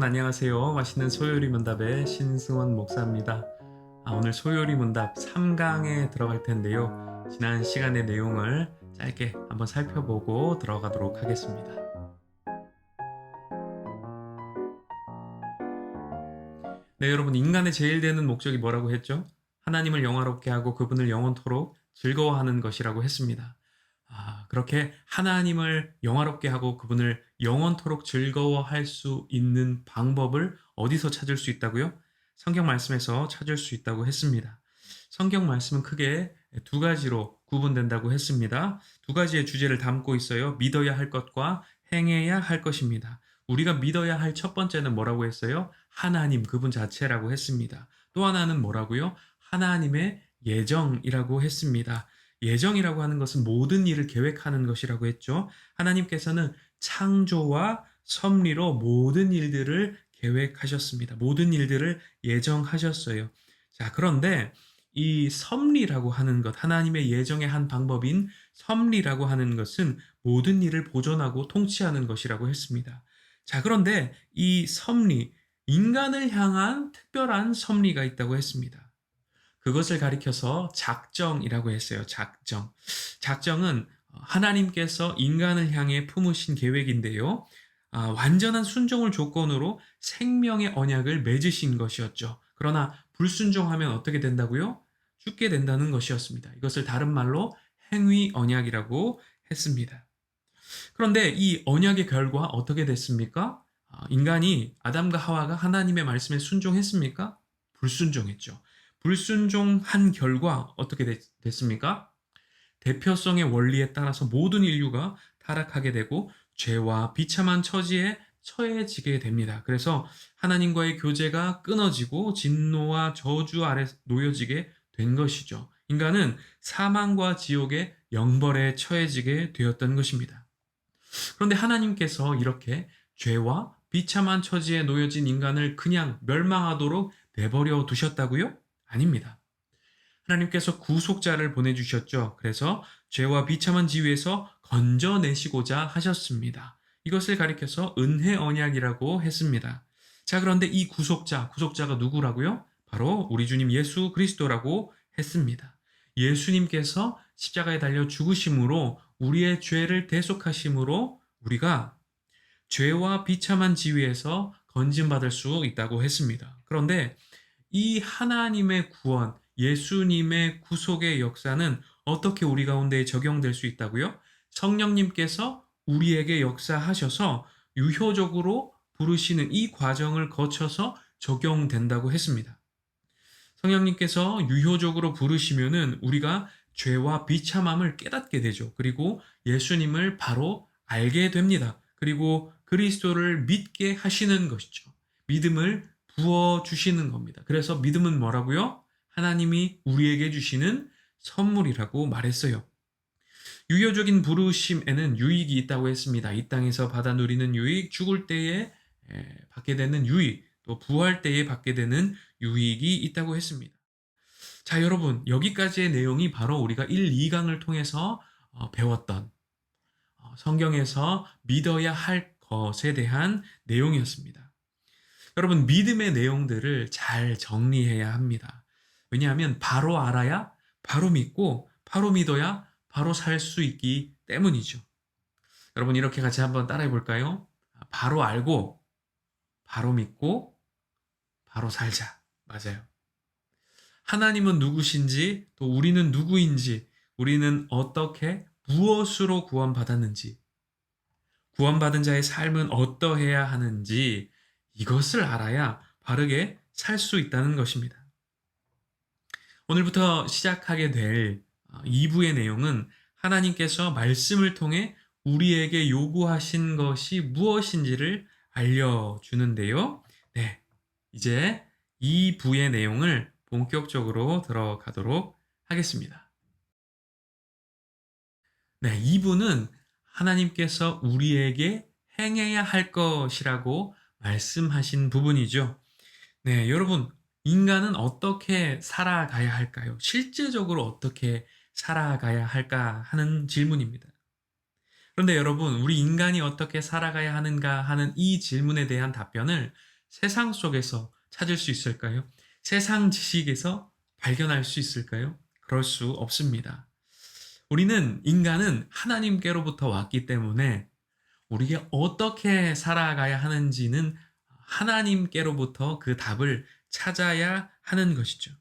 여러분 안녕하세요. 맛있는 소요리 문답의 신승원 목사입니다. 오늘 소요리 문답 3강에 들어갈 텐데요. 지난 시간의 내용을 짧게 한번 살펴보고 들어가도록 하겠습니다. 네, 여러분 인간의 제일 되는 목적이 뭐라고 했죠? 하나님을 영화롭게 하고 그분을 영원토록 즐거워하는 것이라고 했습니다. 그렇게 하나님을 영화롭게 하고 그분을 영원토록 즐거워할 수 있는 방법을 어디서 찾을 수 있다고요? 성경 말씀에서 찾을 수 있다고 했습니다. 성경 말씀은 크게 두 가지로 구분된다고 했습니다. 두 가지의 주제를 담고 있어요. 믿어야 할 것과 행해야 할 것입니다. 우리가 믿어야 할 첫 번째는 뭐라고 했어요? 하나님, 그분 자체라고 했습니다. 또 하나는 뭐라고요? 하나님의 예정이라고 했습니다. 예정이라고 하는 것은 모든 일을 계획하는 것이라고 했죠. 하나님께서는 창조와 섭리로 모든 일들을 계획하셨습니다. 모든 일들을 예정하셨어요. 자, 그런데 이 섭리라고 하는 것, 하나님의 예정의 한 방법인 섭리라고 하는 것은 모든 일을 보존하고 통치하는 것이라고 했습니다. 자, 그런데 이 섭리, 인간을 향한 특별한 섭리가 있다고 했습니다. 그것을 가리켜서 작정이라고 했어요. 작정. 작정은 하나님께서 인간을 향해 품으신 계획인데요. 완전한 순종을 조건으로 생명의 언약을 맺으신 것이었죠. 그러나 불순종하면 어떻게 된다고요? 죽게 된다는 것이었습니다. 이것을 다른 말로 행위 언약이라고 했습니다. 그런데 이 언약의 결과 어떻게 됐습니까? 인간이 아담과 하와가 하나님의 말씀에 순종했습니까? 불순종했죠. 불순종한 결과 어떻게 됐습니까? 대표성의 원리에 따라서 모든 인류가 타락하게 되고 죄와 비참한 처지에 처해지게 됩니다. 그래서 하나님과의 교제가 끊어지고 진노와 저주 아래 놓여지게 된 것이죠. 인간은 사망과 지옥의 영벌에 처해지게 되었던 것입니다. 그런데 하나님께서 이렇게 죄와 비참한 처지에 놓여진 인간을 그냥 멸망하도록 내버려 두셨다고요? 아닙니다. 하나님께서 구속자를 보내주셨죠. 그래서 죄와 비참한 지위에서 건져내시고자 하셨습니다. 이것을 가리켜서 은혜 언약이라고 했습니다. 자, 그런데 이 구속자가 누구라고요? 바로 우리 주님 예수 그리스도라고 했습니다. 예수님께서 십자가에 달려 죽으심으로 우리의 죄를 대속하심으로 우리가 죄와 비참한 지위에서 건진받을 수 있다고 했습니다. 그런데 이 하나님의 구원, 예수님의 구속의 역사는 어떻게 우리 가운데 적용될 수 있다고요? 성령님께서 우리에게 역사하셔서 유효적으로 부르시는 이 과정을 거쳐서 적용된다고 했습니다. 성령님께서 유효적으로 부르시면은 우리가 죄와 비참함을 깨닫게 되죠. 그리고 예수님을 바로 알게 됩니다. 그리고 그리스도를 믿게 하시는 것이죠. 믿음을 부어주시는 겁니다. 그래서 믿음은 뭐라고요? 하나님이 우리에게 주시는 선물이라고 말했어요. 유효적인 부르심에는 유익이 있다고 했습니다. 이 땅에서 받아 누리는 유익, 죽을 때에 받게 되는 유익, 또 부활 때에 받게 되는 유익이 있다고 했습니다. 자, 여러분, 여기까지의 내용이 바로 우리가 1, 2강을 통해서 배웠던 성경에서 믿어야 할 것에 대한 내용이었습니다. 여러분, 믿음의 내용들을 잘 정리해야 합니다. 왜냐하면 바로 알아야 바로 믿고 바로 믿어야 바로 살 수 있기 때문이죠. 여러분, 이렇게 같이 한번 따라해 볼까요? 바로 알고 바로 믿고 바로 살자. 맞아요. 하나님은 누구신지, 또 우리는 누구인지, 우리는 어떻게 무엇으로 구원받았는지, 구원받은 자의 삶은 어떠해야 하는지 이것을 알아야 바르게 살 수 있다는 것입니다. 오늘부터 시작하게 될 2부의 내용은 하나님께서 말씀을 통해 우리에게 요구하신 것이 무엇인지를 알려주는데요. 네, 이제 2부의 내용을 본격적으로 들어가도록 하겠습니다. 네, 2부는 하나님께서 우리에게 행해야 할 것이라고 말씀하신 부분이죠. 네, 여러분, 인간은 어떻게 살아가야 할까요? 실제적으로 어떻게 살아가야 할까 하는 질문입니다. 그런데 여러분, 우리 인간이 어떻게 살아가야 하는가 하는 이 질문에 대한 답변을 세상 속에서 찾을 수 있을까요? 세상 지식에서 발견할 수 있을까요? 그럴 수 없습니다. 인간은 하나님께로부터 왔기 때문에 우리가 어떻게 살아가야 하는지는 하나님께로부터 그 답을 찾아야 하는 것이죠.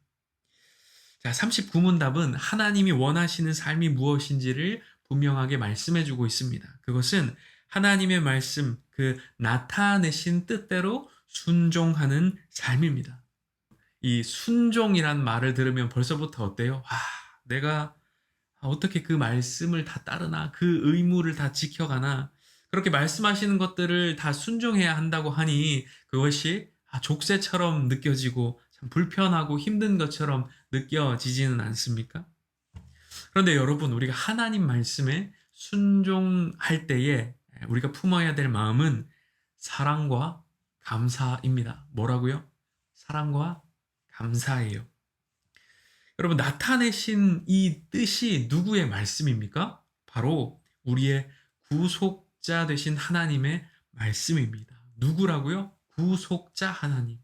자, 39문 답은 하나님이 원하시는 삶이 무엇인지를 분명하게 말씀해 주고 있습니다. 그것은 하나님의 말씀, 그 나타내신 뜻대로 순종하는 삶입니다. 이 순종이란 말을 들으면 벌써부터 어때요? 와, 내가 어떻게 그 말씀을 다 따르나, 그 의무를 다 지켜가나, 그렇게 말씀하시는 것들을 다 순종해야 한다고 하니 그것이 족쇄처럼 느껴지고 참 불편하고 힘든 것처럼 느껴지지는 않습니까? 그런데 여러분, 우리가 하나님 말씀에 순종할 때에 우리가 품어야 될 마음은 사랑과 감사입니다. 뭐라고요? 사랑과 감사예요. 여러분, 나타내신 이 뜻이 누구의 말씀입니까? 바로 우리의 구속자 되신 하나님의 말씀입니다. 누구라고요? 구속자 하나님.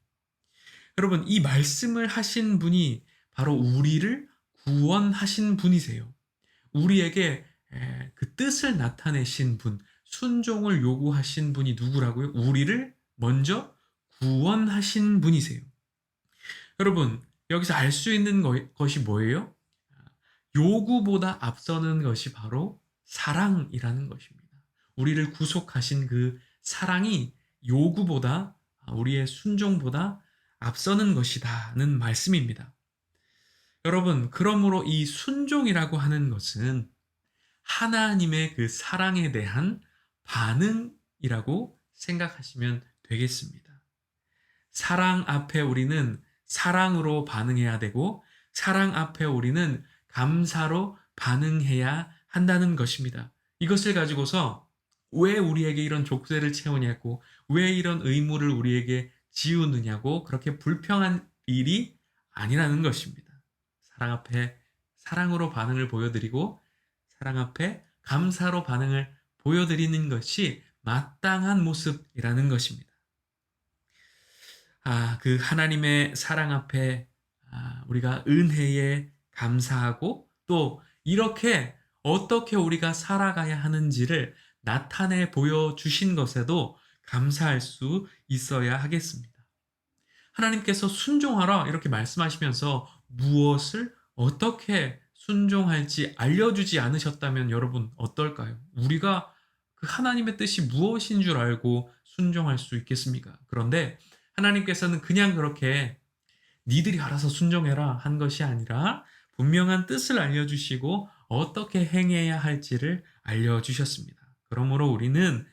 여러분, 이 말씀을 하신 분이 바로 우리를 구원하신 분이세요. 우리에게 그 뜻을 나타내신 분, 순종을 요구하신 분이 누구라고요? 우리를 먼저 구원하신 분이세요. 여러분, 여기서 알 수 있는 것이 뭐예요? 요구보다 앞서는 것이 바로 사랑이라는 것입니다. 우리를 구속하신 그 사랑이 요구보다, 우리의 순종보다 앞서는 것이다는 말씀입니다. 여러분, 그러므로 이 순종이라고 하는 것은 하나님의 그 사랑에 대한 반응이라고 생각하시면 되겠습니다. 사랑 앞에 우리는 사랑으로 반응해야 되고, 사랑 앞에 우리는 감사로 반응해야 한다는 것입니다. 이것을 가지고서 왜 우리에게 이런 족쇄를 채우냐고, 왜 이런 의무를 우리에게 지우느냐고 그렇게 불평한 일이 아니라는 것입니다. 사랑 앞에 사랑으로 반응을 보여드리고, 사랑 앞에 감사로 반응을 보여드리는 것이 마땅한 모습이라는 것입니다. 그 하나님의 사랑 앞에 우리가 은혜에 감사하고, 또 이렇게 어떻게 우리가 살아가야 하는지를 나타내 보여주신 것에도 감사할 수 있어야 하겠습니다. 하나님께서 순종하라 이렇게 말씀하시면서 무엇을 어떻게 순종할지 알려주지 않으셨다면 여러분 어떨까요? 우리가 그 하나님의 뜻이 무엇인 줄 알고 순종할 수 있겠습니까? 그런데 하나님께서는 그냥 그렇게 니들이 알아서 순종해라 한 것이 아니라 분명한 뜻을 알려주시고 어떻게 행해야 할지를 알려주셨습니다. 그러므로 우리는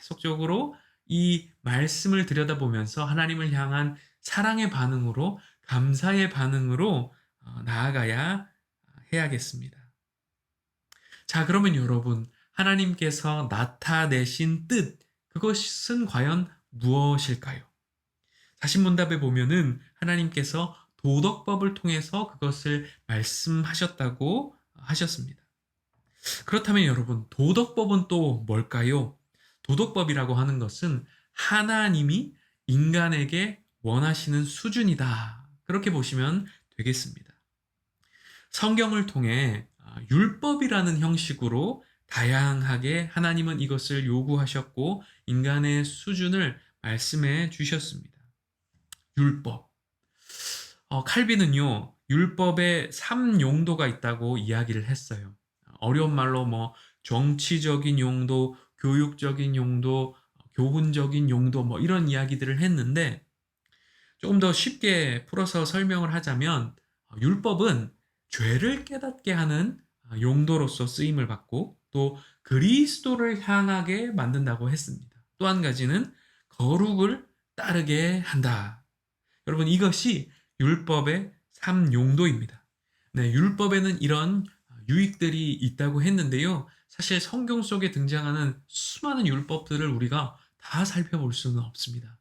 계속적으로 이 말씀을 들여다보면서 하나님을 향한 사랑의 반응으로, 감사의 반응으로 나아가야 해야겠습니다. 자, 그러면 여러분, 하나님께서 나타내신 뜻, 그것은 과연 무엇일까요? 자신문답에 보면은 하나님께서 도덕법을 통해서 그것을 말씀하셨다고 하셨습니다. 그렇다면 여러분, 도덕법은 또 뭘까요? 도덕법이라고 하는 것은 하나님이 인간에게 원하시는 수준이다. 그렇게 보시면 되겠습니다. 성경을 통해 율법이라는 형식으로 다양하게 하나님은 이것을 요구하셨고 인간의 수준을 말씀해 주셨습니다. 율법. 칼빈은요, 율법에 3용도가 있다고 이야기를 했어요. 어려운 말로 정치적인 용도, 교육적인 용도, 교훈적인 용도, 이런 이야기들을 했는데, 조금 더 쉽게 풀어서 설명을 하자면, 율법은 죄를 깨닫게 하는 용도로서 쓰임을 받고, 또 그리스도를 향하게 만든다고 했습니다. 또 한 가지는 거룩을 따르게 한다. 여러분, 이것이 율법의 3용도입니다. 네, 율법에는 이런 유익들이 있다고 했는데요. 사실 성경 속에 등장하는 수많은 율법들을 우리가 다 살펴볼 수는 없습니다.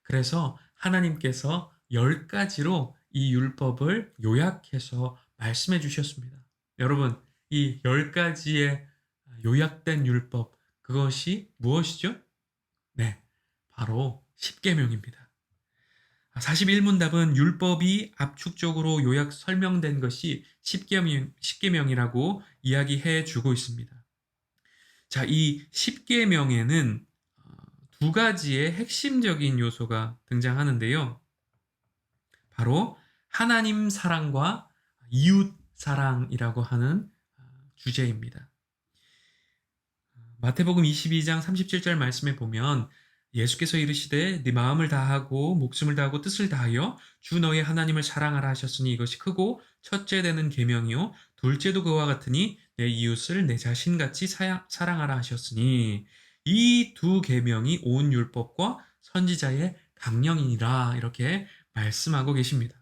그래서 하나님께서 10가지로 이 율법을 요약해서 말씀해 주셨습니다. 여러분, 이 10가지의 요약된 율법, 그것이 무엇이죠? 네, 바로 십계명입니다. 41문답은 율법이 압축적으로 요약 설명된 것이 십계명이라고 이야기해 주고 있습니다. 자, 이 십계명에는 두 가지의 핵심적인 요소가 등장하는데요. 바로 하나님 사랑과 이웃 사랑이라고 하는 주제입니다. 마태복음 22장 37절 말씀에 보면 예수께서 이르시되 네 마음을 다하고 목숨을 다하고 뜻을 다하여 주 너의 하나님을 사랑하라 하셨으니 이것이 크고 첫째 되는 계명이요 둘째도 그와 같으니 내 이웃을 내 자신같이 사랑하라 하셨으니 이 두 계명이 온 율법과 선지자의 강령이니라 이렇게 말씀하고 계십니다.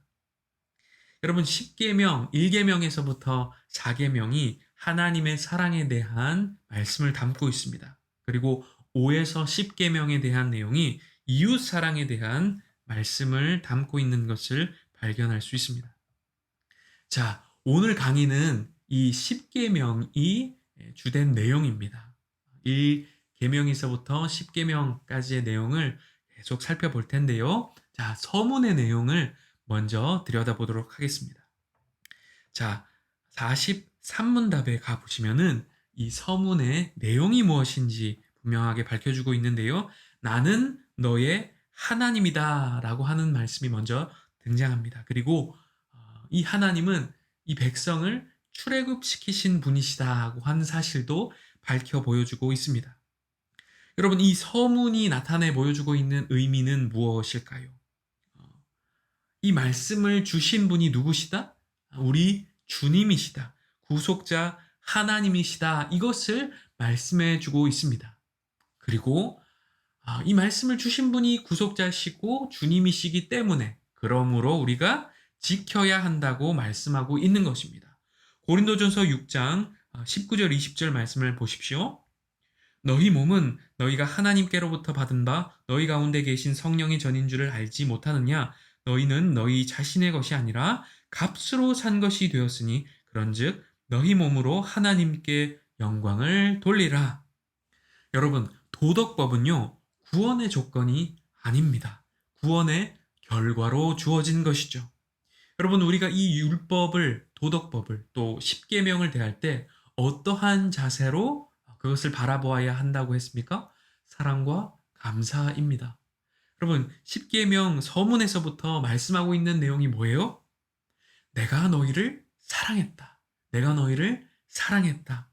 여러분 10계명, 1계명에서부터 4계명이 하나님의 사랑에 대한 말씀을 담고 있습니다. 그리고 5에서 10계명에 대한 내용이 이웃 사랑에 대한 말씀을 담고 있는 것을 발견할 수 있습니다. 자, 오늘 강의는 이 10계명이 주된 내용입니다. 1계명에서부터 10계명까지의 내용을 계속 살펴볼 텐데요. 자, 서문의 내용을 먼저 들여다보도록 하겠습니다. 자, 43문답에 가보시면은 이 서문의 내용이 무엇인지 분명하게 밝혀주고 있는데요. 나는 너의 하나님이다 라고 하는 말씀이 먼저 등장합니다. 그리고 이 하나님은 이 백성을 출애굽시키신 분이시다고 하는 사실도 밝혀 보여주고 있습니다. 여러분, 이 서문이 나타내 보여주고 있는 의미는 무엇일까요? 이 말씀을 주신 분이 누구시다? 우리 주님이시다. 구속자 하나님이시다. 이것을 말씀해 주고 있습니다. 그리고 이 말씀을 주신 분이 구속자시고 주님이시기 때문에 그러므로 우리가 지켜야 한다고 말씀하고 있는 것입니다. 고린도전서 6장 19절 20절 말씀을 보십시오. 너희 몸은 너희가 하나님께로부터 받은 바 너희 가운데 계신 성령의 전인 줄을 알지 못하느냐? 너희는 너희 자신의 것이 아니라 값으로 산 것이 되었으니 그런즉 너희 몸으로 하나님께 영광을 돌리라. 여러분, 도덕법은요, 구원의 조건이 아닙니다. 구원의 결과로 주어진 것이죠. 여러분, 우리가 이 율법을, 도덕법을, 또 십계명을 대할 때 어떠한 자세로 그것을 바라보아야 한다고 했습니까? 사랑과 감사입니다. 여러분, 십계명 서문에서부터 말씀하고 있는 내용이 뭐예요? 내가 너희를 사랑했다. 내가 너희를 사랑했다.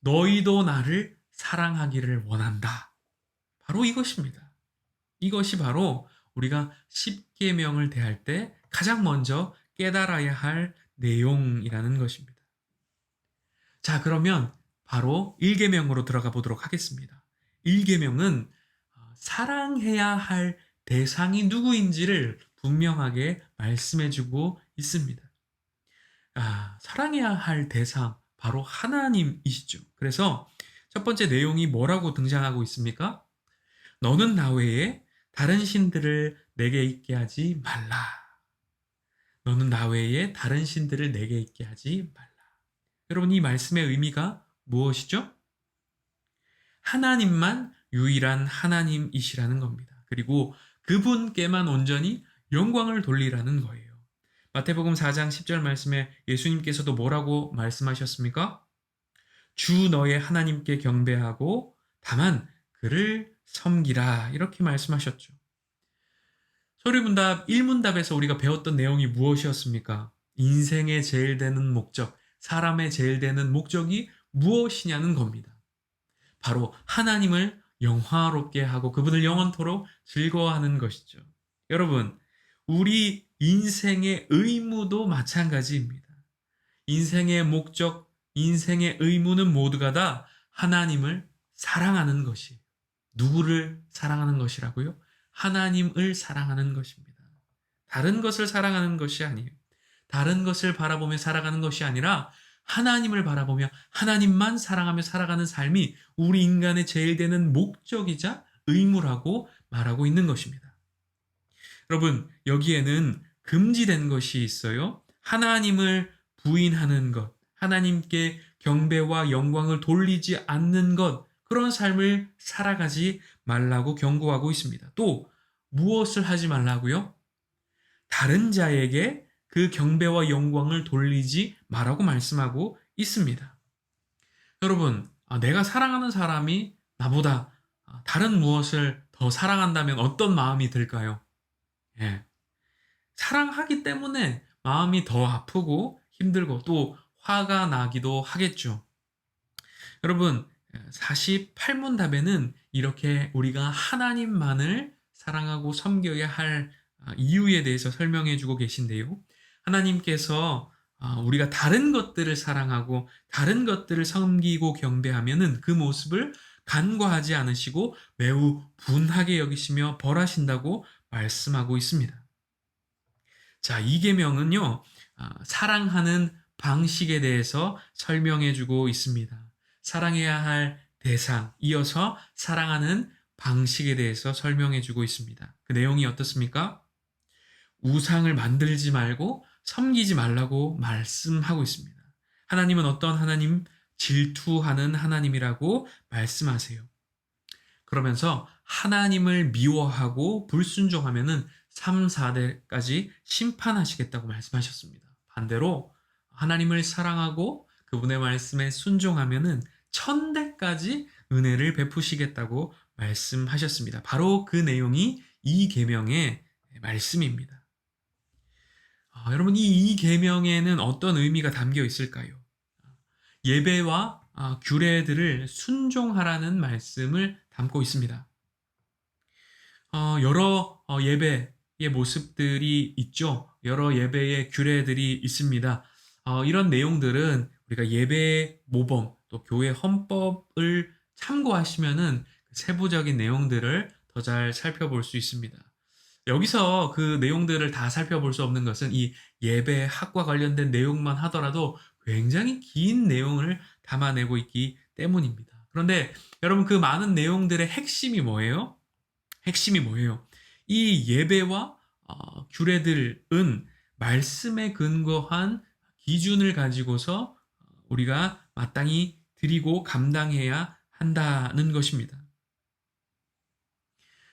너희도 나를 사랑하기를 원한다. 바로 이것입니다. 이것이 바로 우리가 십계명을 대할 때 가장 먼저 깨달아야 할 내용이라는 것입니다. 자, 그러면 바로 1계명으로 들어가 보도록 하겠습니다. 1계명은 사랑해야 할 대상이 누구인지를 분명하게 말씀해주고 있습니다. 사랑해야 할 대상, 바로 하나님이시죠. 그래서 첫 번째 내용이 뭐라고 등장하고 있습니까? 너는 나 외에 다른 신들을 내게 있게 하지 말라. 너는 나 외에 다른 신들을 내게 있게 하지 말라. 여러분, 이 말씀의 의미가 무엇이죠? 하나님만 유일한 하나님이시라는 겁니다. 그리고 그분께만 온전히 영광을 돌리라는 거예요. 마태복음 4장 10절 말씀에 예수님께서도 뭐라고 말씀하셨습니까? 주 너의 하나님께 경배하고 다만 그를 섬기라 이렇게 말씀하셨죠. 서류문답 1문답에서 우리가 배웠던 내용이 무엇이었습니까? 인생의 제일 되는 목적, 사람의 제일 되는 목적이 무엇이냐는 겁니다. 바로 하나님을 영화롭게 하고 그분을 영원토록 즐거워하는 것이죠. 여러분, 우리 인생의 의무도 마찬가지입니다. 인생의 목적, 인생의 의무는 모두가 다 하나님을 사랑하는 것이에요. 누구를 사랑하는 것이라고요? 하나님을 사랑하는 것입니다. 다른 것을 사랑하는 것이 아니에요. 다른 것을 바라보며 살아가는 것이 아니라 하나님을 바라보며 하나님만 사랑하며 살아가는 삶이 우리 인간의 제일 되는 목적이자 의무라고 말하고 있는 것입니다. 여러분, 여기에는 금지된 것이 있어요. 하나님을 부인하는 것, 하나님께 경배와 영광을 돌리지 않는 것, 그런 삶을 살아가지 말라고 경고하고 있습니다. 또 무엇을 하지 말라고요? 다른 자에게 그 경배와 영광을 돌리지 말라고 말씀하고 있습니다. 여러분, 내가 사랑하는 사람이 나보다 다른 무엇을 더 사랑한다면 어떤 마음이 들까요? 예. 사랑하기 때문에 마음이 더 아프고 힘들고 또 화가 나기도 하겠죠. 여러분, 48문답에는 이렇게 우리가 하나님만을 사랑하고 섬겨야 할 이유에 대해서 설명해 주고 계신데요. 하나님께서 우리가 다른 것들을 사랑하고 다른 것들을 섬기고 경배하면은 그 모습을 간과하지 않으시고 매우 분하게 여기시며 벌하신다고 말씀하고 있습니다. 자, 이 계명은요, 사랑하는 방식에 대해서 설명해 주고 있습니다. 사랑해야 할 대상, 이어서 사랑하는 방식에 대해서 설명해 주고 있습니다. 그 내용이 어떻습니까? 우상을 만들지 말고 섬기지 말라고 말씀하고 있습니다. 하나님은 어떤 하나님? 질투하는 하나님이라고 말씀하세요. 그러면서 하나님을 미워하고 불순종하면은 3, 4대까지 심판하시겠다고 말씀하셨습니다. 반대로 하나님을 사랑하고 그분의 말씀에 순종하면은 1000대까지 은혜를 베푸시겠다고 말씀하셨습니다. 바로 그 내용이 이 계명의 말씀입니다. 여러분, 이 계명에는 어떤 의미가 담겨 있을까요? 예배와 규례들을 순종하라는 말씀을 담고 있습니다. 여러 예배의 모습들이 있죠. 여러 예배의 규례들이 있습니다. 이런 내용들은 우리가 예배 모범 또 교회 헌법을 참고하시면은 세부적인 내용들을 더 잘 살펴볼 수 있습니다. 여기서 그 내용들을 다 살펴볼 수 없는 것은 이 예배 학과 관련된 내용만 하더라도 굉장히 긴 내용을 담아내고 있기 때문입니다. 그런데 여러분, 그 많은 내용들의 핵심이 뭐예요? 핵심이 뭐예요? 이 예배와 규례들은 말씀에 근거한 기준을 가지고서 우리가 마땅히 드리고 감당해야 한다는 것입니다.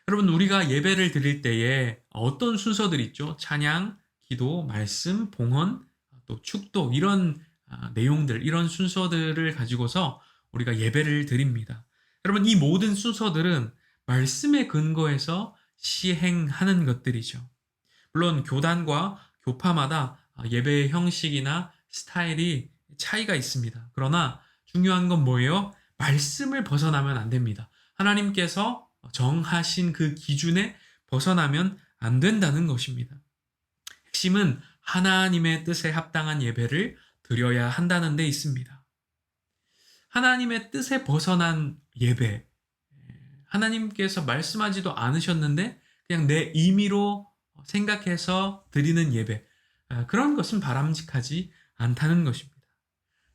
여러분, 우리가 예배를 드릴 때에 어떤 순서들이 있죠? 찬양, 기도, 말씀, 봉헌, 또 축도, 이런 내용들, 이런 순서들을 가지고서 우리가 예배를 드립니다. 여러분, 이 모든 순서들은 말씀에 근거해서 시행하는 것들이죠. 물론 교단과 교파마다 예배의 형식이나 스타일이 차이가 있습니다. 그러나 중요한 건 뭐예요? 말씀을 벗어나면 안 됩니다. 하나님께서 정하신 그 기준에 벗어나면 안 된다는 것입니다. 핵심은 하나님의 뜻에 합당한 예배를 드려야 한다는 데 있습니다. 하나님의 뜻에 벗어난 예배, 하나님께서 말씀하지도 않으셨는데 그냥 내 임의로 생각해서 드리는 예배, 그런 것은 바람직하지 않다는 것입니다.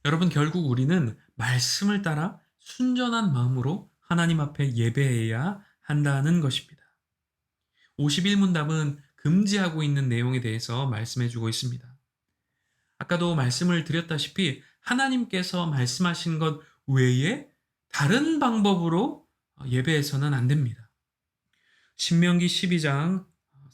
여러분, 결국 우리는 말씀을 따라 순전한 마음으로 하나님 앞에 예배해야 한다는 것입니다. 51문답은 금지하고 있는 내용에 대해서 말씀해 주고 있습니다. 아까도 말씀을 드렸다시피 하나님께서 말씀하신 것 외에 다른 방법으로 예배해서는 안 됩니다. 신명기 12장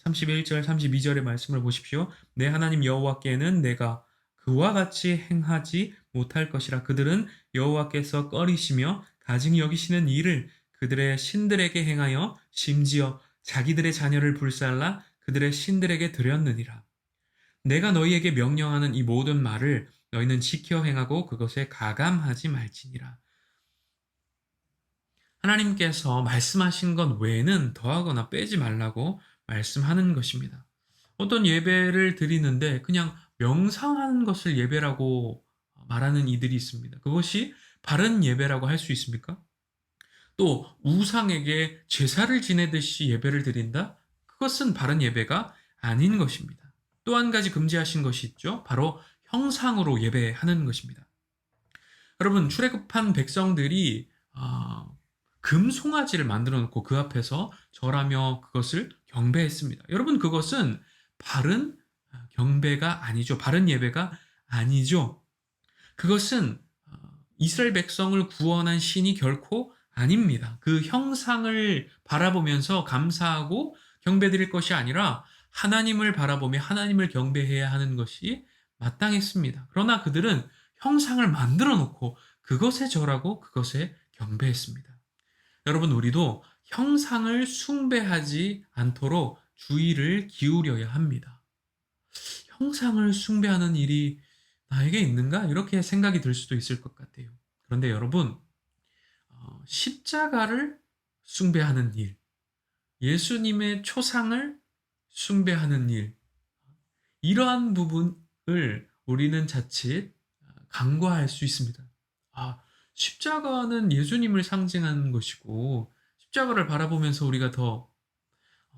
31절 32절의 말씀을 보십시오. 내 하나님 여호와께는 내가 그와 같이 행하지 못할 것이라. 그들은 여호와께서 꺼리시며 가증히 여기시는 일을 그들의 신들에게 행하여 심지어 자기들의 자녀를 불살라 그들의 신들에게 드렸느니라. 내가 너희에게 명령하는 이 모든 말을 너희는 지켜 행하고 그것에 가감하지 말지니라. 하나님께서 말씀하신 것 외에는 더하거나 빼지 말라고 말씀하는 것입니다. 어떤 예배를 드리는데 그냥 명상하는 것을 예배라고 말하는 이들이 있습니다. 그것이 바른 예배라고 할 수 있습니까? 또 우상에게 제사를 지내듯이 예배를 드린다? 그것은 바른 예배가 아닌 것입니다. 또 한 가지 금지하신 것이 있죠. 바로 형상으로 예배하는 것입니다. 여러분, 출애굽한 백성들이 금송아지를 만들어 놓고 그 앞에서 절하며 그것을 경배했습니다. 여러분, 그것은 바른 경배가 아니죠. 바른 예배가 아니죠. 그것은 이스라엘 백성을 구원한 신이 결코 아닙니다. 그 형상을 바라보면서 감사하고 경배드릴 것이 아니라 하나님을 바라보며 하나님을 경배해야 하는 것이 마땅했습니다. 그러나 그들은 형상을 만들어 놓고 그것에 절하고 그것에 경배했습니다. 여러분, 우리도 형상을 숭배하지 않도록 주의를 기울여야 합니다. 형상을 숭배하는 일이 나에게 있는가? 이렇게 생각이 들 수도 있을 것 같아요. 그런데 여러분, 십자가를 숭배하는 일, 예수님의 초상을 숭배하는 일, 이러한 부분을 우리는 자칫 간과할 수 있습니다. 아, 십자가는 예수님을 상징하는 것이고, 십자가를 바라보면서 우리가 더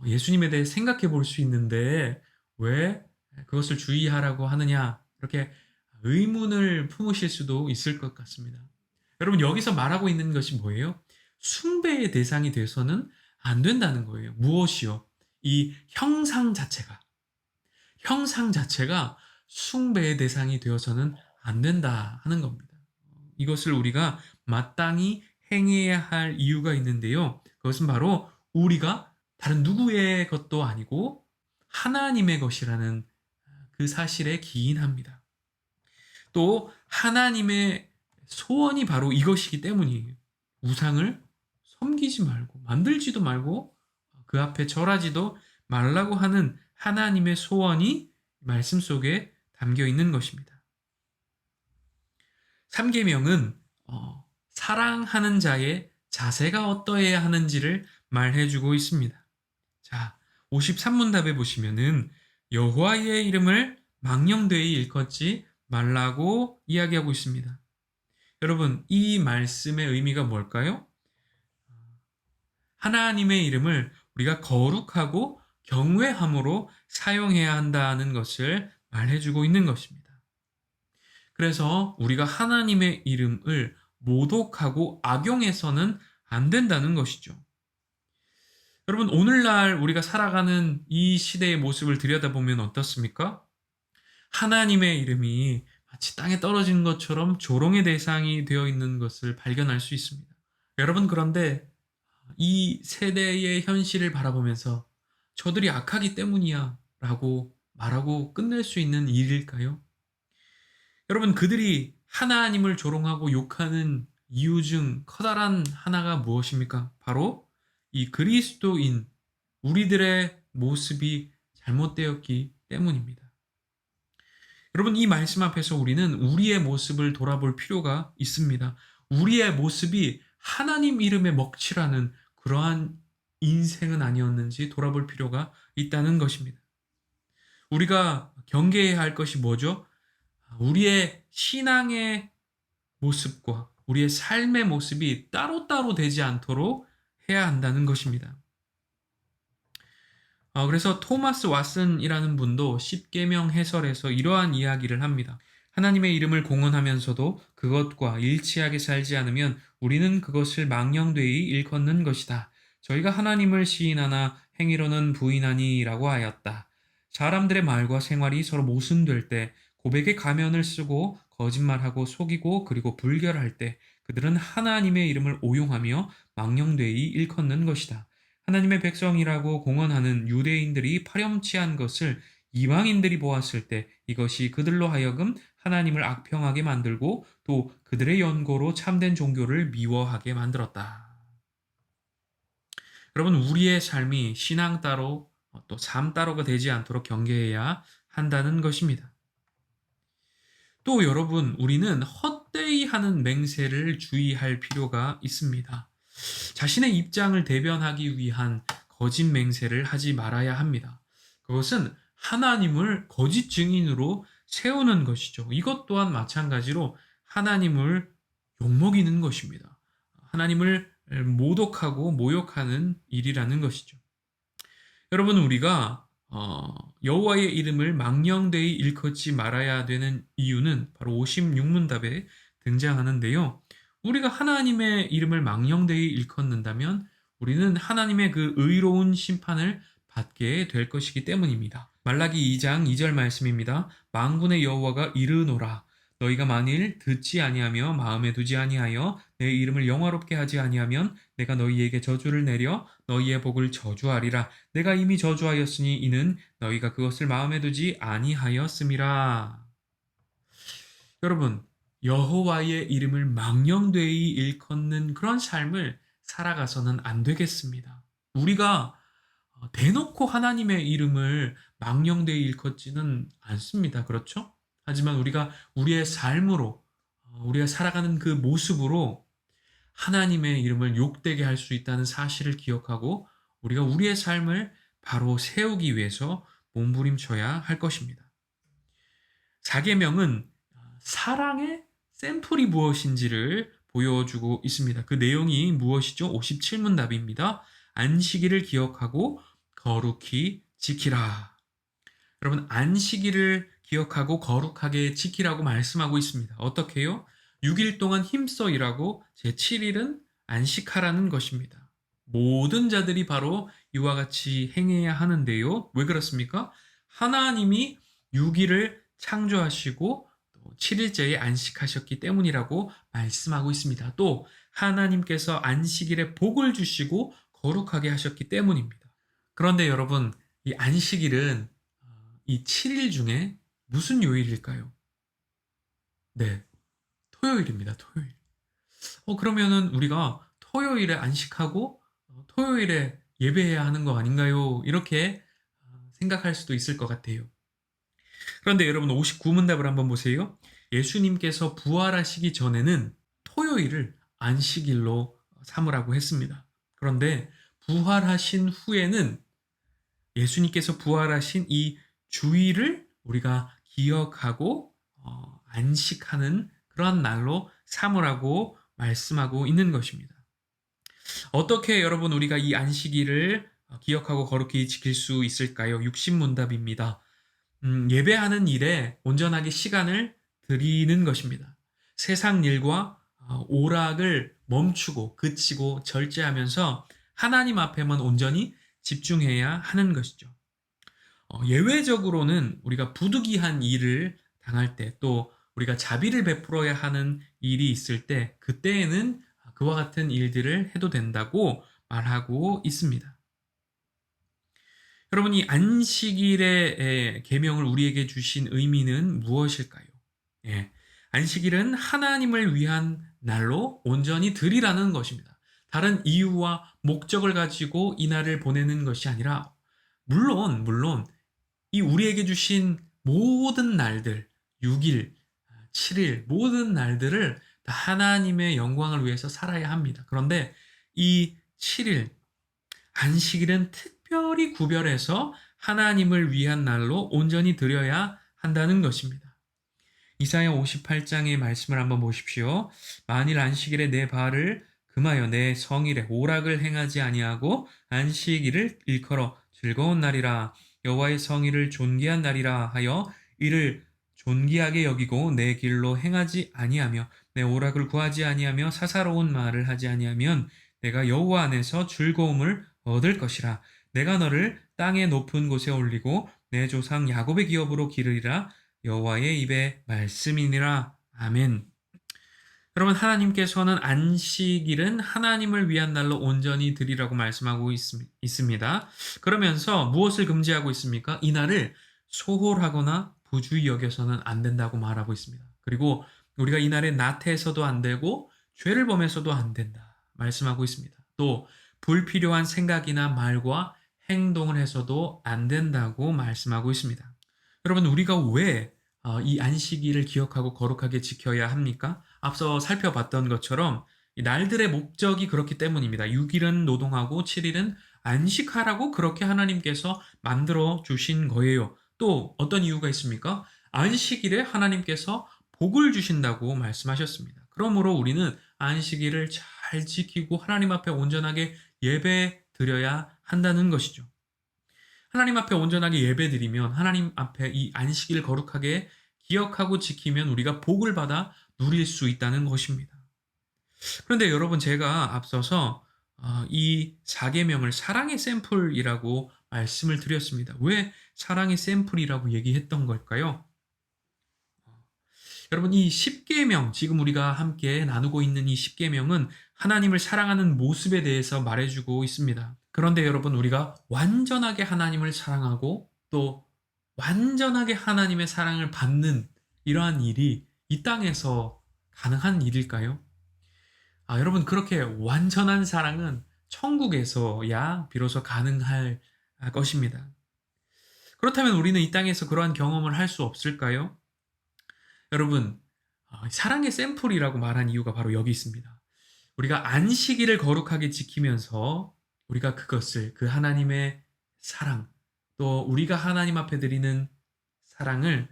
예수님에 대해 생각해 볼 수 있는데, 왜 그것을 주의하라고 하느냐, 이렇게 의문을 품으실 수도 있을 것 같습니다. 여러분, 여기서 말하고 있는 것이 뭐예요? 숭배의 대상이 돼서는 안 된다는 거예요. 무엇이요? 이 형상 자체가 숭배의 대상이 되어서는 안 된다 하는 겁니다. 이것을 우리가 마땅히 행해야 할 이유가 있는데요. 그것은 바로 우리가 다른 누구의 것도 아니고 하나님의 것이라는 그 사실에 기인합니다. 또 하나님의 소원이 바로 이것이기 때문이에요. 우상을 섬기지 말고 만들지도 말고 그 앞에 절하지도 말라고 하는 하나님의 소원이 말씀 속에 담겨 있는 것입니다. 3계명은 사랑하는 자의 자세가 어떠해야 하는지를 말해주고 있습니다. 자, 53문답에 보시면은 여호와의 이름을 망령되이 일컫지 말라고 이야기하고 있습니다. 여러분, 이 말씀의 의미가 뭘까요? 하나님의 이름을 우리가 거룩하고 경외함으로 사용해야 한다는 것을 말해주고 있는 것입니다. 그래서 우리가 하나님의 이름을 모독하고 악용해서는 안 된다는 것이죠. 여러분, 오늘날 우리가 살아가는 이 시대의 모습을 들여다보면 어떻습니까? 하나님의 이름이 마치 땅에 떨어진 것처럼 조롱의 대상이 되어 있는 것을 발견할 수 있습니다. 여러분, 그런데 이 세대의 현실을 바라보면서 저들이 악하기 때문이야 라고 말하고 끝낼 수 있는 일일까요? 여러분, 그들이 하나님을 조롱하고 욕하는 이유 중 커다란 하나가 무엇입니까? 바로 이 그리스도인 우리들의 모습이 잘못되었기 때문입니다. 여러분, 이 말씀 앞에서 우리는 우리의 모습을 돌아볼 필요가 있습니다. 우리의 모습이 하나님 이름에 먹칠하는 그러한 인생은 아니었는지 돌아볼 필요가 있다는 것입니다. 우리가 경계해야 할 것이 뭐죠? 우리의 신앙의 모습과 우리의 삶의 모습이 따로따로 되지 않도록 해야 한다는 것입니다. 그래서 토마스 왓슨이라는 분도 십계명 해설에서 이러한 이야기를 합니다. 하나님의 이름을 공언하면서도 그것과 일치하게 살지 않으면 우리는 그것을 망령되이 일컫는 것이다. 저희가 하나님을 시인하나 행위로는 부인하니라고 하였다. 사람들의 말과 생활이 서로 모순될 때, 고백의 가면을 쓰고 거짓말하고 속이고 그리고 불결할 때 그들은 하나님의 이름을 오용하며 망령되이 일컫는 것이다. 하나님의 백성이라고 공언하는 유대인들이 파렴치한 것을 이방인들이 보았을 때 이것이 그들로 하여금 하나님을 악평하게 만들고 또 그들의 연고로 참된 종교를 미워하게 만들었다. 여러분, 우리의 삶이 신앙 따로 또 삶 따로가 되지 않도록 경계해야 한다는 것입니다. 또 여러분, 우리는 헛되이 하는 맹세를 주의할 필요가 있습니다. 자신의 입장을 대변하기 위한 거짓 맹세를 하지 말아야 합니다. 그것은 하나님을 거짓 증인으로 세우는 것이죠. 이것 또한 마찬가지로 하나님을 욕먹이는 것입니다. 하나님을 모독하고 모욕하는 일이라는 것이죠. 여러분, 우리가 여호와의 이름을 망령되이 일컫지 말아야 되는 이유는 바로 56문답에 등장하는데요. 우리가 하나님의 이름을 망령되이 일컫는다면 우리는 하나님의 그 의로운 심판을 받게 될 것이기 때문입니다. 말라기 2장 2절 말씀입니다. 만군의 여호와가 이르노라. 너희가 만일 듣지 아니하며 마음에 두지 아니하여 내 이름을 영화롭게 하지 아니하면 내가 너희에게 저주를 내려 너희의 복을 저주하리라. 내가 이미 저주하였으니 이는 너희가 그것을 마음에 두지 아니하였음이라. 여러분, 여호와의 이름을 망령되이 일컫는 그런 삶을 살아가서는 안 되겠습니다. 우리가 대놓고 하나님의 이름을 망령되이 일컫지는 않습니다. 그렇죠? 하지만 우리가 우리의 삶으로, 우리가 살아가는 그 모습으로 하나님의 이름을 욕되게 할 수 있다는 사실을 기억하고 우리가 우리의 삶을 바로 세우기 위해서 몸부림쳐야 할 것입니다. 사계명은 사랑의 샘플이 무엇인지를 보여주고 있습니다. 그 내용이 무엇이죠? 57문 답입니다. 안식일을 기억하고 거룩히 지키라. 여러분, 안식일을 기억하고 거룩하게 지키라고 말씀하고 있습니다. 어떻게요? 6일 동안 힘써 일하고 제7일은 안식하라는 것입니다. 모든 자들이 바로 이와 같이 행해야 하는데요. 왜 그렇습니까? 하나님이 6일을 창조하시고 7일째에 안식하셨기 때문이라고 말씀하고 있습니다. 또 하나님께서 안식일에 복을 주시고 거룩하게 하셨기 때문입니다. 그런데 여러분, 이 안식일은 이 7일 중에 무슨 요일일까요? 네, 토요일입니다. 토요일. 그러면은 우리가 토요일에 안식하고 토요일에 예배해야 하는 거 아닌가요? 이렇게 생각할 수도 있을 것 같아요. 그런데 여러분 59문답을 한번 보세요. 예수님께서 부활하시기 전에는 토요일을 안식일로 삼으라고 했습니다. 그런데 부활하신 후에는 예수님께서 부활하신 이 주일을 우리가 기억하고 안식하는 그런 날로 삼으라고 말씀하고 있는 것입니다. 어떻게 여러분 우리가 이 안식일을 기억하고 거룩히 지킬 수 있을까요? 60문답입니다. 예배하는 일에 온전하게 시간을 드리는 것입니다. 세상 일과 오락을 멈추고 그치고 절제하면서 하나님 앞에만 온전히 집중해야 하는 것이죠. 예외적으로는 우리가 부득이한 일을 당할 때 또 우리가 자비를 베풀어야 하는 일이 있을 때 그때에는 그와 같은 일들을 해도 된다고 말하고 있습니다. 여러분, 이 안식일의 계명을 우리에게 주신 의미는 무엇일까요? 예, 안식일은 하나님을 위한 날로 온전히 드리라는 것입니다. 다른 이유와 목적을 가지고 이 날을 보내는 것이 아니라 물론 이 우리에게 주신 모든 날들, 6일, 7일 모든 날들을 다 하나님의 영광을 위해서 살아야 합니다. 그런데 이 7일 안식일은 특별히 구별해서 하나님을 위한 날로 온전히 드려야 한다는 것입니다. 이사야 58장의 말씀을 한번 보십시오. 만일 안식일에 내 발을 금하여 내 성일에 오락을 행하지 아니하고 안식일을 일컬어 즐거운 날이라 여호와의 성일을 존귀한 날이라 하여 이를 존귀하게 여기고 내 길로 행하지 아니하며 내 오락을 구하지 아니하며 사사로운 말을 하지 아니하면 내가 여호와 안에서 즐거움을 얻을 것이라. 내가 너를 땅의 높은 곳에 올리고 내 조상 야곱의 기업으로 기르리라. 여호와의 입의 말씀이니라. 아멘. 여러분, 하나님께서는 안식일은 하나님을 위한 날로 온전히 드리라고 말씀하고 있습니다. 그러면서 무엇을 금지하고 있습니까? 이 날을 소홀하거나 부주의 여겨서는 안 된다고 말하고 있습니다. 그리고 우리가 이 날에 나태해서도 안 되고 죄를 범해서도 안 된다 말씀하고 있습니다. 또 불필요한 생각이나 말과 행동을 해서도 안 된다고 말씀하고 있습니다. 여러분, 우리가 왜 이 안식일을 기억하고 거룩하게 지켜야 합니까? 앞서 살펴봤던 것처럼 이 날들의 목적이 그렇기 때문입니다. 6일은 노동하고 7일은 안식하라고 그렇게 하나님께서 만들어 주신 거예요. 또 어떤 이유가 있습니까? 안식일에 하나님께서 복을 주신다고 말씀하셨습니다. 그러므로 우리는 안식일을 잘 지키고 하나님 앞에 온전하게 예배 드려야 한다는 것이죠. 하나님 앞에 온전하게 예배 드리면 하나님 앞에 이 안식일 거룩하게 기억하고 지키면 우리가 복을 받아 누릴 수 있다는 것입니다. 그런데 여러분, 제가 앞서서 이 4계명을 사랑의 샘플이라고 말씀을 드렸습니다. 왜 사랑의 샘플이라고 얘기했던 걸까요? 여러분, 이 10계명, 지금 우리가 함께 나누고 있는 이 10계명은 하나님을 사랑하는 모습에 대해서 말해주고 있습니다. 그런데 여러분, 우리가 완전하게 하나님을 사랑하고 또 완전하게 하나님의 사랑을 받는 이러한 일이 이 땅에서 가능한 일일까요? 여러분, 그렇게 완전한 사랑은 천국에서야 비로소 가능할 것입니다. 그렇다면 우리는 이 땅에서 그러한 경험을 할 수 없을까요? 여러분, 사랑의 샘플이라고 말한 이유가 바로 여기 있습니다. 우리가 안식일을 거룩하게 지키면서 우리가 그것을, 그 하나님의 사랑, 또 우리가 하나님 앞에 드리는 사랑을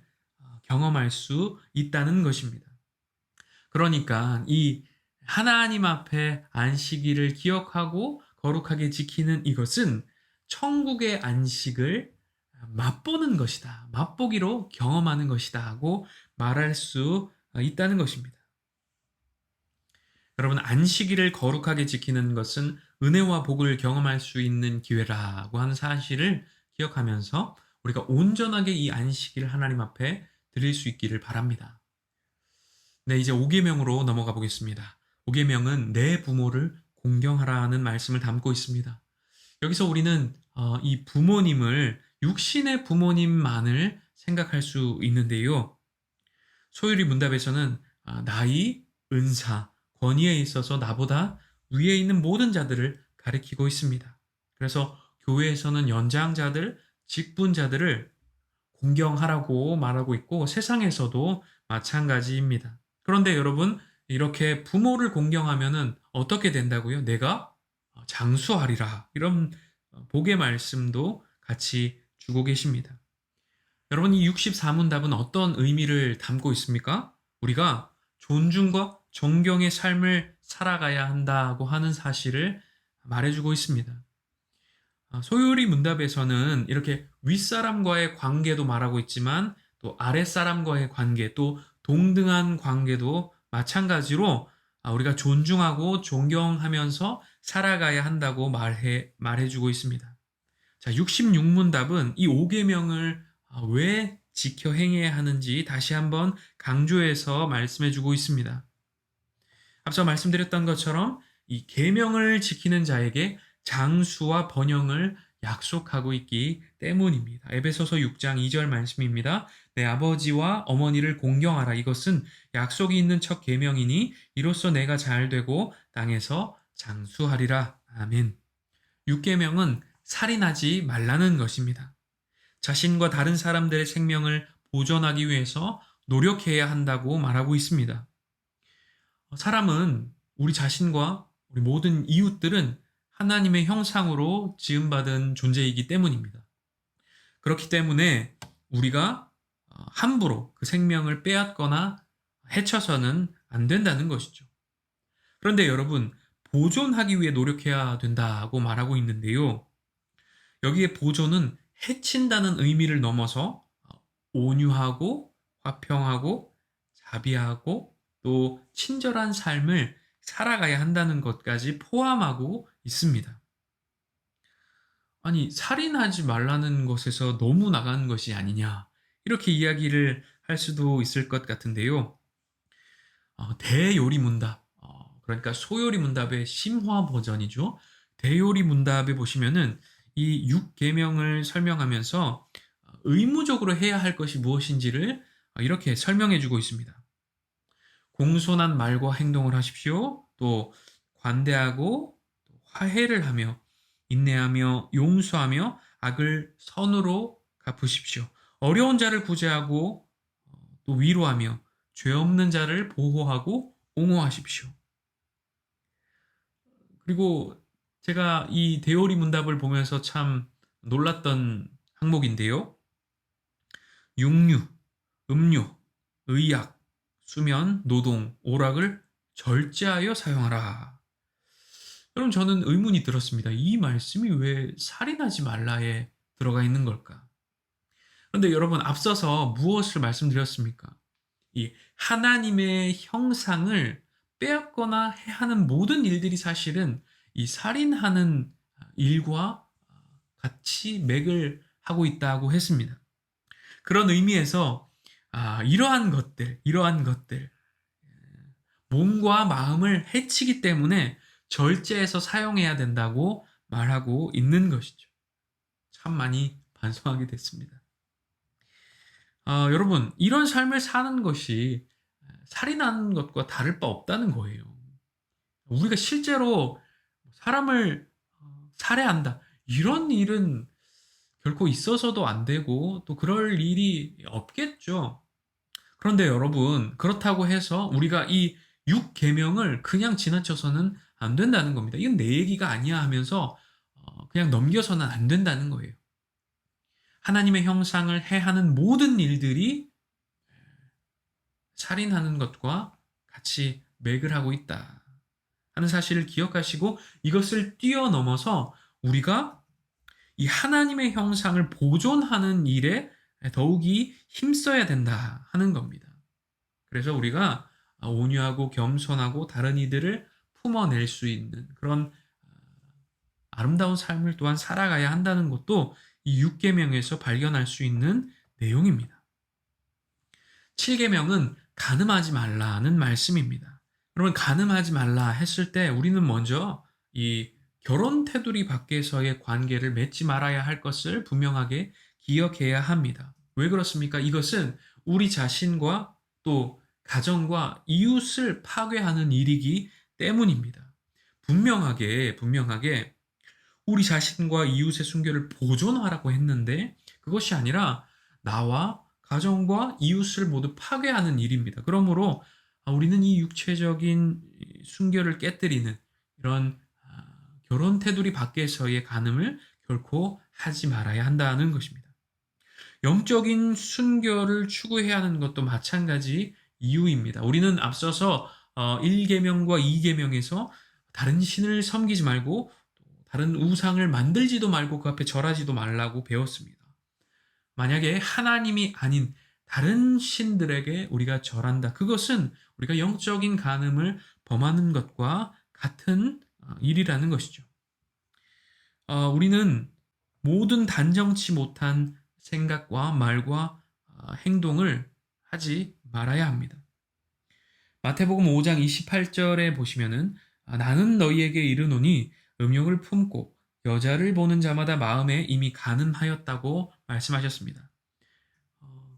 경험할 수 있다는 것입니다. 그러니까 이 하나님 앞에 안식일을 기억하고 거룩하게 지키는 이것은 천국의 안식을 맛보는 것이다. 맛보기로 경험하는 것이다 하고 말할 수 있다는 것입니다. 여러분, 안식일을 거룩하게 지키는 것은 은혜와 복을 경험할 수 있는 기회라고 하는 사실을 기억하면서 우리가 온전하게 이 안식일을 하나님 앞에 드릴 수 있기를 바랍니다. 네, 이제 5계명으로 넘어가 보겠습니다. 5계명은 내 부모를 공경하라는 말씀을 담고 있습니다. 여기서 우리는 이 부모님을 육신의 부모님만을 생각할 수 있는데요. 소율이 문답에서는 나이, 은사, 권위에 있어서 나보다 위에 있는 모든 자들을 가리키고 있습니다. 그래서 교회에서는 연장자들, 직분자들을 공경하라고 말하고 있고 세상에서도 마찬가지입니다. 그런데 여러분, 이렇게 부모를 공경하면은 어떻게 된다고요? 내가 장수하리라. 이런 복의 말씀도 같이 주고 계십니다. 여러분, 이 64문답은 어떤 의미를 담고 있습니까? 우리가 존중과 존경의 삶을 살아가야 한다고 하는 사실을 말해주고 있습니다. 소요리 문답에서는 이렇게 윗사람과의 관계도 말하고 있지만 또 아랫사람과의 관계, 또 동등한 관계도 마찬가지로 우리가 존중하고 존경하면서 살아가야 한다고 말해주고 있습니다. 자, 66문답은 이 5계명을 왜 지켜 행해야 하는지 다시 한번 강조해서 말씀해주고 있습니다. 앞서 말씀드렸던 것처럼 이 계명을 지키는 자에게 장수와 번영을 약속하고 있기 때문입니다. 에베소서 6장 2절 말씀입니다. 내 아버지와 어머니를 공경하라. 이것은 약속이 있는 첫 계명이니 이로써 내가 잘되고 땅에서 장수하리라. 아멘. 6계명은 살인하지 말라는 것입니다. 자신과 다른 사람들의 생명을 보존하기 위해서 노력해야 한다고 말하고 있습니다. 사람은 우리 자신과 우리 모든 이웃들은 하나님의 형상으로 지음받은 존재이기 때문입니다. 그렇기 때문에 우리가 함부로 그 생명을 빼앗거나 해쳐서는 안 된다는 것이죠. 그런데 여러분, 보존하기 위해 노력해야 된다고 말하고 있는데요. 여기에 보존은 해친다는 의미를 넘어서 온유하고 화평하고 자비하고 또 친절한 삶을 살아가야 한다는 것까지 포함하고 있습니다. 아니, 살인하지 말라는 것에서 너무 나가는 것이 아니냐, 이렇게 이야기를 할 수도 있을 것 같은데요. 대요리문답, 그러니까 소요리문답의 심화 버전이죠. 대요리문답에 보시면은 이 6계명을 설명하면서 의무적으로 해야 할 것이 무엇인지를 이렇게 설명해 주고 있습니다. 공손한 말과 행동을 하십시오. 또 관대하고 화해를 하며 인내하며 용서하며 악을 선으로 갚으십시오. 어려운 자를 구제하고 또 위로하며 죄 없는 자를 보호하고 옹호하십시오. 그리고 제가 이 대오리 문답을 보면서 참 놀랐던 항목인데요. 육류, 음료, 의약, 수면, 노동, 오락을 절제하여 사용하라. 여러분, 저는 의문이 들었습니다. 이 말씀이 왜 살인하지 말라에 들어가 있는 걸까? 그런데 여러분, 앞서서 무엇을 말씀드렸습니까? 이 하나님의 형상을 빼앗거나 하는 모든 일들이 사실은 이 살인하는 일과 같이 맥을 하고 있다고 했습니다. 그런 의미에서 이러한 것들, 몸과 마음을 해치기 때문에 절제해서 사용해야 된다고 말하고 있는 것이죠. 참 많이 반성하게 됐습니다. 여러분, 이런 삶을 사는 것이 살인하는 것과 다를 바 없다는 거예요. 우리가 실제로 사람을 살해한다. 이런 일은 결코 있어서도 안 되고 또 그럴 일이 없겠죠. 그런데 여러분, 그렇다고 해서 우리가 이 6계명을 그냥 지나쳐서는 안 된다는 겁니다. 이건 내 얘기가 아니야 하면서 그냥 넘겨서는 안 된다는 거예요. 하나님의 형상을 해하는 모든 일들이 살인하는 것과 같이 맥을 하고 있다 하는 사실을 기억하시고 이것을 뛰어넘어서 우리가 이 하나님의 형상을 보존하는 일에 더욱이 힘써야 된다 하는 겁니다. 그래서 우리가 온유하고 겸손하고 다른 이들을 품어낼 수 있는 그런 아름다운 삶을 또한 살아가야 한다는 것도 이 6계명에서 발견할 수 있는 내용입니다. 7계명은 간음하지 말라는 말씀입니다. 여러분, 간음하지 말라 했을 때 우리는 먼저 이 결혼 테두리 밖에서의 관계를 맺지 말아야 할 것을 분명하게 기억해야 합니다. 왜 그렇습니까? 이것은 우리 자신과 또 가정과 이웃을 파괴하는 일이기 때문입니다. 분명하게 우리 자신과 이웃의 순결을 보존하라고 했는데 그것이 아니라 나와 가정과 이웃을 모두 파괴하는 일입니다. 그러므로 우리는 이 육체적인 순결을 깨뜨리는 이런 결혼 테두리 밖에서의 간음을 결코 하지 말아야 한다는 것입니다. 영적인 순결을 추구해야 하는 것도 마찬가지 이유입니다. 우리는 앞서서 1계명과 2계명에서 다른 신을 섬기지 말고 다른 우상을 만들지도 말고 그 앞에 절하지도 말라고 배웠습니다. 만약에 하나님이 아닌 다른 신들에게 우리가 절한다. 그것은 우리가 영적인 간음을 범하는 것과 같은 일이라는 것이죠. 우리는 모든 단정치 못한 생각과 말과 행동을 하지 말아야 합니다. 마태복음 5장 28절에 보시면은 나는 너희에게 이르노니 음욕을 품고 여자를 보는 자마다 마음에 이미 간음하였다고 말씀하셨습니다.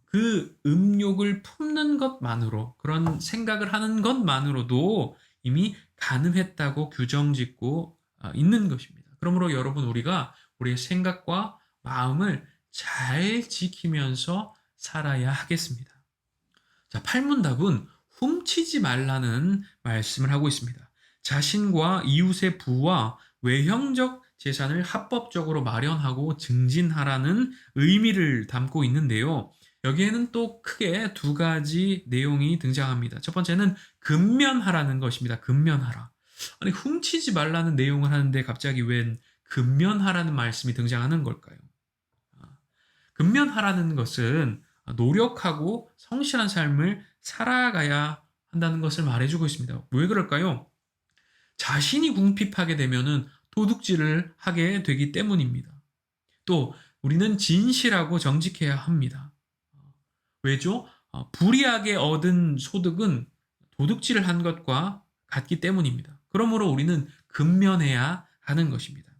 그 음욕을 품는 것만으로 그런 생각을 하는 것만으로도 이미 간음했다고 규정짓고 있는 것입니다. 그러므로 여러분 우리가 우리의 생각과 마음을 잘 지키면서 살아야 하겠습니다. 자, 팔문답은 훔치지 말라는 말씀을 하고 있습니다. 자신과 이웃의 부와 외형적 재산을 합법적으로 마련하고 증진하라는 의미를 담고 있는데요. 여기에는 또 크게 두 가지 내용이 등장합니다. 첫 번째는 근면하라는 것입니다. 근면하라. 아니, 훔치지 말라는 내용을 하는데 갑자기 웬 근면하라는 말씀이 등장하는 걸까요? 근면하라는 것은 노력하고 성실한 삶을 살아가야 한다는 것을 말해주고 있습니다. 왜 그럴까요? 자신이 궁핍하게 되면은 도둑질을 하게 되기 때문입니다. 또 우리는 진실하고 정직해야 합니다. 왜죠? 불이하게 얻은 소득은 도둑질을 한 것과 같기 때문입니다. 그러므로 우리는 근면해야 하는 것입니다.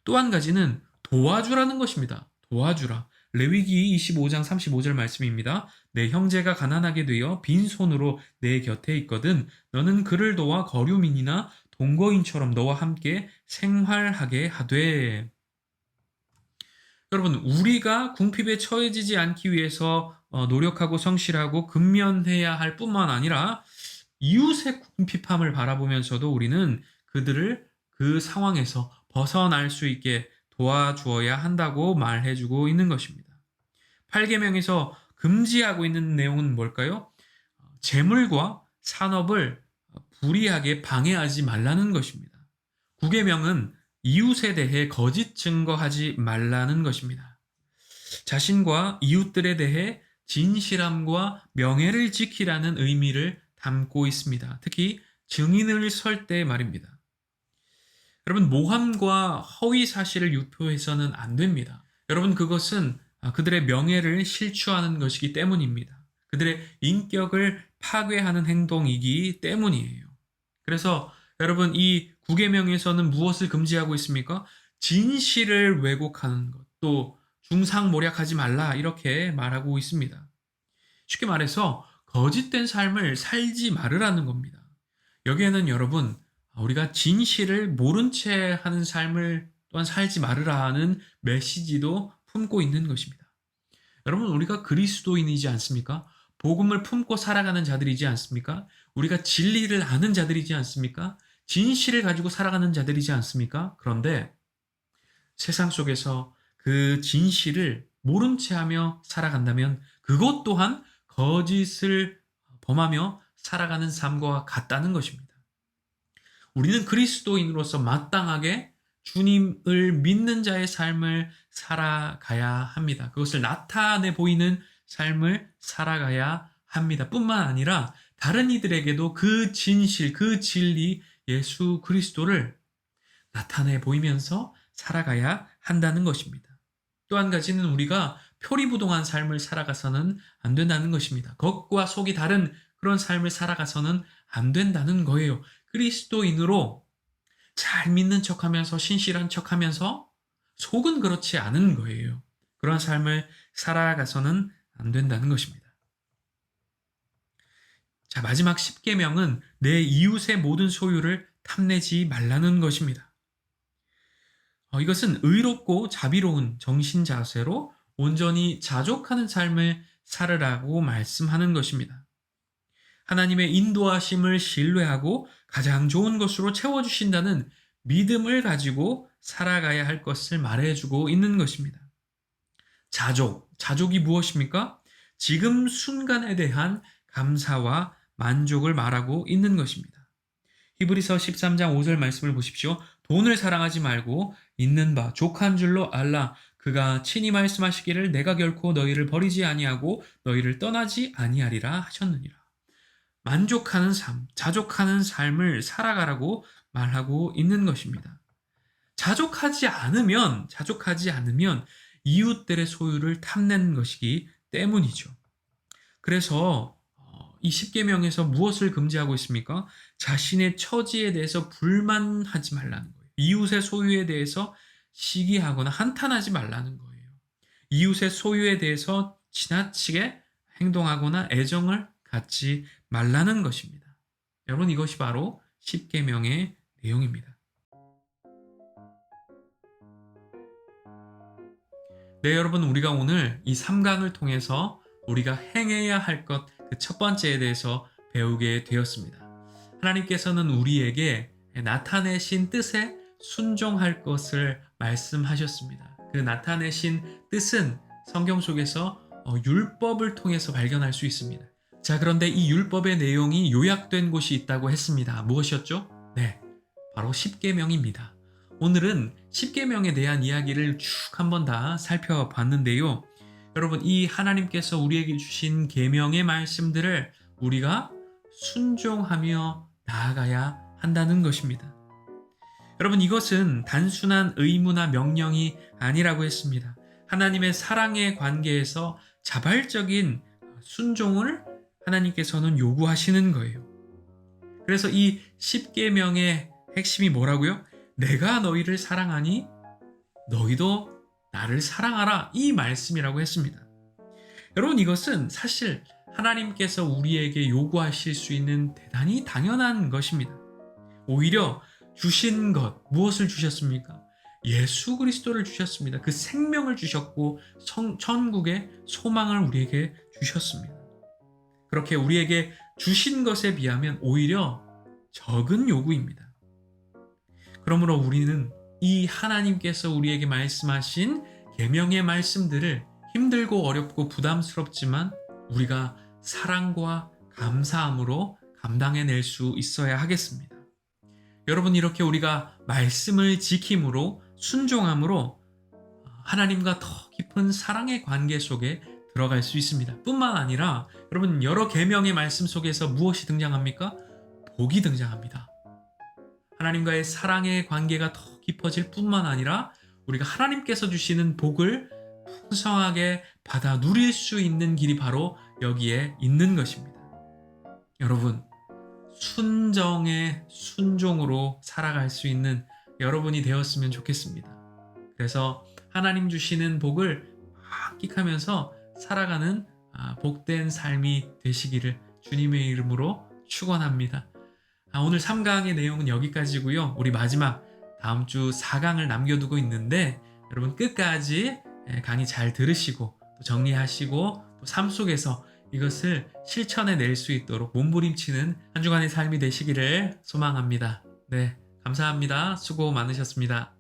또 한 가지는 도와주라는 것입니다. 도와주라. 레위기 25장 35절 말씀입니다. 내 형제가 가난하게 되어 빈손으로 내 곁에 있거든 너는 그를 도와 거류민이나 동거인처럼 너와 함께 생활하게 하되. 여러분, 우리가 궁핍에 처해지지 않기 위해서 노력하고 성실하고 근면해야 할 뿐만 아니라 이웃의 궁핍함을 바라보면서도 우리는 그들을 그 상황에서 벗어날 수 있게 도와주어야 한다고 말해주고 있는 것입니다. 8계명에서 금지하고 있는 내용은 뭘까요? 재물과 산업을 불이하게 방해하지 말라는 것입니다. 9계명은 이웃에 대해 거짓 증거하지 말라는 것입니다. 자신과 이웃들에 대해 진실함과 명예를 지키라는 의미를 담고 있습니다. 특히 증인을 설 때 말입니다. 여러분, 모함과 허위 사실을 유포해서는 안 됩니다. 여러분, 그것은 그들의 명예를 실추하는 것이기 때문입니다. 그들의 인격을 파괴하는 행동이기 때문이에요. 그래서 여러분, 이 구계명에서는 무엇을 금지하고 있습니까? 진실을 왜곡하는 것, 또 중상모략하지 말라 이렇게 말하고 있습니다. 쉽게 말해서 거짓된 삶을 살지 말으라는 겁니다. 여기에는 여러분, 우리가 진실을 모른 채 하는 삶을 또한 살지 말으라는 메시지도 품고 있는 것입니다. 여러분, 우리가 그리스도인이지 않습니까? 복음을 품고 살아가는 자들이지 않습니까? 우리가 진리를 아는 자들이지 않습니까? 진실을 가지고 살아가는 자들이지 않습니까? 그런데 세상 속에서 그 진실을 모른 채 하며 살아간다면 그것 또한 거짓을 범하며 살아가는 삶과 같다는 것입니다. 우리는 그리스도인으로서 마땅하게 주님을 믿는 자의 삶을 살아가야 합니다. 그것을 나타내 보이는 삶을 살아가야 합니다. 뿐만 아니라 다른 이들에게도 그 진실, 그 진리, 예수 그리스도를 나타내 보이면서 살아가야 한다는 것입니다. 또 한 가지는 우리가 표리부동한 삶을 살아가서는 안 된다는 것입니다. 겉과 속이 다른 그런 삶을 살아가서는 안 된다는 거예요. 그리스도인으로 잘 믿는 척하면서 신실한 척하면서 속은 그렇지 않은 거예요. 그런 삶을 살아가서는 안 된다는 것입니다. 자, 마지막 10계명은 내 이웃의 모든 소유를 탐내지 말라는 것입니다. 이것은 의롭고 자비로운 정신 자세로 온전히 자족하는 삶을 살으라고 말씀하는 것입니다. 하나님의 인도하심을 신뢰하고 가장 좋은 것으로 채워주신다는 믿음을 가지고 살아가야 할 것을 말해주고 있는 것입니다. 자족이 무엇입니까? 지금 순간에 대한 감사와 만족을 말하고 있는 것입니다. 히브리서 13장 5절 말씀을 보십시오. 돈을 사랑하지 말고 있는 바 족한 줄로 알라. 그가 친히 말씀하시기를 내가 결코 너희를 버리지 아니하고 너희를 떠나지 아니하리라 하셨느니라. 만족하는 삶, 자족하는 삶을 살아가라고 말하고 있는 것입니다. 자족하지 않으면 이웃들의 소유를 탐내는 것이기 때문이죠. 그래서 이 10계명에서 무엇을 금지하고 있습니까? 자신의 처지에 대해서 불만하지 말라는 거예요. 이웃의 소유에 대해서 시기하거나 한탄하지 말라는 거예요. 이웃의 소유에 대해서 지나치게 행동하거나 애정을 갖지 말라는 것입니다. 여러분, 이것이 바로 10계명의 내용입니다. 네, 여러분, 우리가 오늘 이 3강을 통해서 우리가 행해야 할 것, 그 첫 번째에 대해서 배우게 되었습니다. 하나님께서는 우리에게 나타내신 뜻에 순종할 것을 말씀하셨습니다. 그 나타내신 뜻은 성경 속에서 율법을 통해서 발견할 수 있습니다. 자, 그런데 이 율법의 내용이 요약된 곳이 있다고 했습니다. 무엇이었죠? 네, 바로 10계명입니다. 오늘은 10계명에 대한 이야기를 쭉 한번 다 살펴봤는데요. 여러분, 이 하나님께서 우리에게 주신 계명의 말씀들을 우리가 순종하며 나아가야 한다는 것입니다. 여러분, 이것은 단순한 의무나 명령이 아니라고 했습니다. 하나님의 사랑의 관계에서 자발적인 순종을 하나님께서는 요구하시는 거예요. 그래서 이 10계명의 핵심이 뭐라고요? 내가 너희를 사랑하니 너희도 나를 사랑하라, 이 말씀이라고 했습니다. 여러분, 이것은 사실 하나님께서 우리에게 요구하실 수 있는 대단히 당연한 것입니다. 오히려 주신 것, 무엇을 주셨습니까? 예수 그리스도를 주셨습니다. 그 생명을 주셨고 천국의 소망을 우리에게 주셨습니다. 그렇게 우리에게 주신 것에 비하면 오히려 적은 요구입니다. 그러므로 우리는 이 하나님께서 우리에게 말씀하신 계명의 말씀들을 힘들고 어렵고 부담스럽지만 우리가 사랑과 감사함으로 감당해낼 수 있어야 하겠습니다. 여러분, 이렇게 우리가 말씀을 지킴으로 순종함으로 하나님과 더 깊은 사랑의 관계 속에 들어갈 수 있습니다. 뿐만 아니라 여러분, 여러 계명의 말씀 속에서 무엇이 등장합니까? 복이 등장합니다. 하나님과의 사랑의 관계가 더 깊어질 뿐만 아니라 우리가 하나님께서 주시는 복을 풍성하게 받아 누릴 수 있는 길이 바로 여기에 있는 것입니다. 여러분, 순정의 순종으로 살아갈 수 있는 여러분이 되었으면 좋겠습니다. 그래서 하나님 주시는 복을 만끽하면서 살아가는 복된 삶이 되시기를 주님의 이름으로 축원합니다. 오늘 3강의 내용은 여기까지고요. 우리 마지막 다음 주 4강을 남겨두고 있는데 여러분 끝까지 강의 잘 들으시고 또 정리하시고 또 삶 속에서 이것을 실천해 낼 수 있도록 몸부림치는 한 주간의 삶이 되시기를 소망합니다. 네, 감사합니다. 수고 많으셨습니다.